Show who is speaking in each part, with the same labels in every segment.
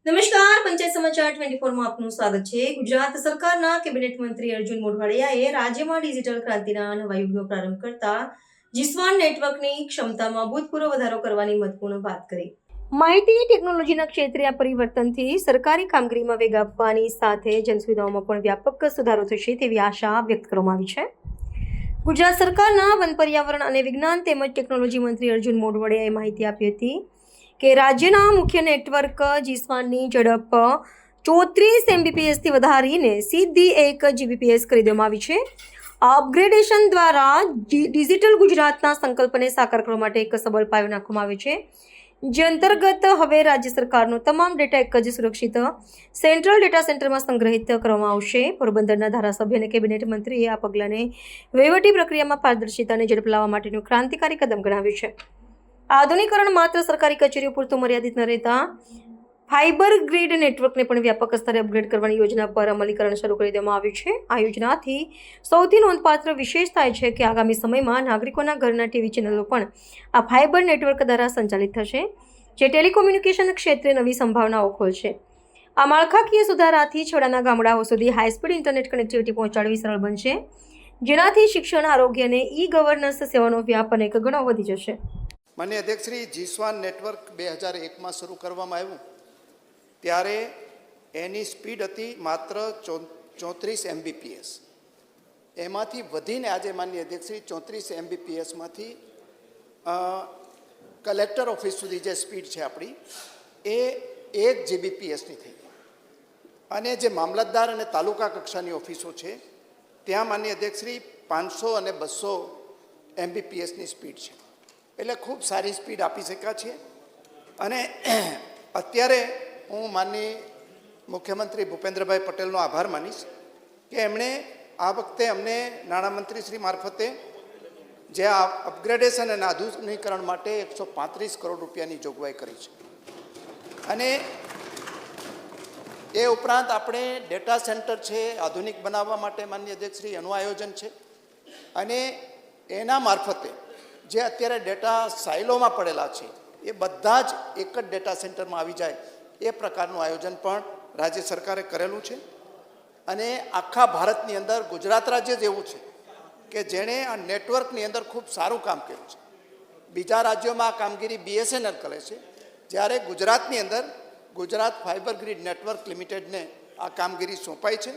Speaker 1: નમસ્કાર, પંચાયત સમાચાર 24 માં આપનું સ્વાગત છે। ગુજરાત સરકારના કેબિનેટ મંત્રી અર્જુન મોઢવાડિયાએ રાજ્યમાં ડિજિટલ ક્રાંતિના નવા યુગનો પ્રારંભ કરતા જીસ્વાન નેટવર્કની ક્ષમતામાં અભૂતપૂર્વ વધારો કરવાની મહત્વપૂર્ણ વાત કરી। માહિતી ટેકનોલોજીના ક્ષેત્રે આ પરિવર્તનથી સરકારી કામગીરીમાં વેગ આપવાની સાથે જનસુવિધાઓમાં પણ વ્યાપક સુધારો થશે તેવી આશા વ્યક્ત કરવામાં આવી છે। ગુજરાત સરકારના વન, પર્યાવરણ અને વિજ્ઞાન તેમજ ટેકનોલોજી મંત્રી અર્જુન મોઢવાડિયાએ માહિતી આપી હતી કે રાજ્યના મુખ્ય નેટવર્ક જીસ્વાનની ઝડપ 34 Mbps-થી વધારીને સીધી 1 Gbps કરી દેવામાં આવી છે। આ અપગ્રેડેશન દ્વારા ડિજિટલ ગુજરાતના સંકલ્પને સાકાર કરવા માટે એક સબળ પાયો નાખવામાં આવ્યો છે, જે અંતર્ગત હવે રાજ્ય સરકારનો તમામ ડેટા એક જ સુરક્ષિત સેન્ટ્રલ ડેટા સેન્ટરમાં સંગ્રહિત કરવામાં આવશે। પોરબંદરના ધારાસભ્ય અને કેબિનેટ મંત્રીએ આ પગલાંને વહીવટી પ્રક્રિયામાં પારદર્શિતા અને ઝડપ લાવવા માટેનું ક્રાંતિકારી કદમ ગણાવ્યું છે। આધુનિકરણ માત્ર સરકારી કચેરીઓ પૂરતું મર્યાદિત ન રહેતા ફાઇબર ગ્રીડ નેટવર્કને પણ વ્યાપક સ્તરે અપગ્રેડ કરવાની યોજના પર અમલીકરણ શરૂ કરી દેવામાં આવ્યું છે। આ યોજનાથી સૌથી નોંધપાત્ર વિશેષતા એ છે કે આગામી સમયમાં નાગરિકોના ઘરના ટીવી ચેનલો પણ આ ફાઇબર નેટવર્ક દ્વારા સંચાલિત થશે, જે ટેલિકોમ્યુનિકેશન ક્ષેત્રે નવી સંભાવનાઓ ખોલશે। આ માળખાકીય સુધારાથી છેવાડાના ગામડાઓ સુધી હાઈસ્પીડ ઇન્ટરનેટ કનેક્ટિવિટી પહોંચાડવી સરળ બનશે, જેનાથી શિક્ષણ, આરોગ્ય અને ઈ-ગવર્નન્સ સેવાનો વ્યાપ અનેક ગણો વધી જશે।
Speaker 2: માનનીય અધ્યક્ષશ્રી, જીસ્વાન નેટવર્ક 2001માં શરૂ કરવામાં આવ્યું ત્યારે એની સ્પીડ હતી માત્ર 34 Mbps। એમાંથી વધીને આજે માનનીય અધ્યક્ષશ્રી 34 Mbps-માંથી કલેક્ટર ઓફિસ સુધી જે સ્પીડ છે આપણી એ 1 Gbps-ની થઈ અને જે મામલતદાર અને તાલુકા કક્ષાની ઓફિસો છે ત્યાં માનનીય અધ્યક્ષશ્રી 500 અને 200 Mbps-ની સ્પીડ છે, એટલે ખૂબ સારી સ્પીડ આપી શક્યા છે। અને અત્યારે હું માનનીય મુખ્યમંત્રી ભૂપેન્દ્રભાઈ પટેલનો આભાર માનીશ કે એમણે આ વખતે અમને નાણામંત્રી શ્રી મારફતે જે આ અપગ્રેડેશન અને આધુનિકરણ માટે 135 કરોડ રૂપિયાની જોગવાઈ કરી છે। અને એ ઉપરાંત આપણે ડેટા સેન્ટર છે આધુનિક બનાવવા માટે માનનીય અધ્યક્ષશ્રી એનું આયોજન છે, અને એના મારફતે જે અત્યારે ડેટા સાઇલોમાં પડેલા છે એ બધા જ એક જ ડેટા સેન્ટરમાં આવી જાય એ પ્રકારનું આયોજન પણ રાજ્ય સરકારે કરેલું છે। અને આખા ભારતની અંદર ગુજરાત રાજ્ય જ એવું છે કે જેણે આ નેટવર્કની અંદર ખૂબ સારું કામ કર્યું છે। બીજા રાજ્યોમાં આ કામગીરી BSNL કરે છે, જ્યારે ગુજરાતની અંદર ગુજરાત ફાઇબર ગ્રીડ નેટવર્ક લિમિટેડને આ કામગીરી સોંપાઈ છે।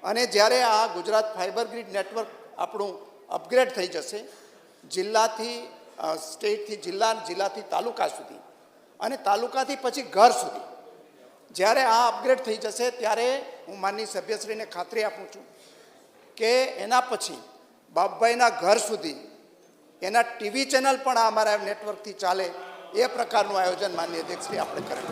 Speaker 2: અને જ્યારે આ ગુજરાત ફાઇબર ગ્રીડ નેટવર્ક આપણું અપગ્રેડ થઈ જશે જિલ્લાથી સ્ટેટથી જિલ્લા, જિલ્લાથી તાલુકા સુધી અને તાલુકાથી પછી ઘર સુધી, જ્યારે આ અપગ્રેડ થઈ જશે ત્યારે હું માનનીય સભ્યશ્રીને ખાતરી આપું છું કે એના પછી બાપભાઈના ઘર સુધી એના ટીવી ચેનલ પણ અમારા નેટવર્કથી ચાલે એ પ્રકારનું આયોજન માનનીય અધ્યક્ષશ્રી આપણે કરેલું છે।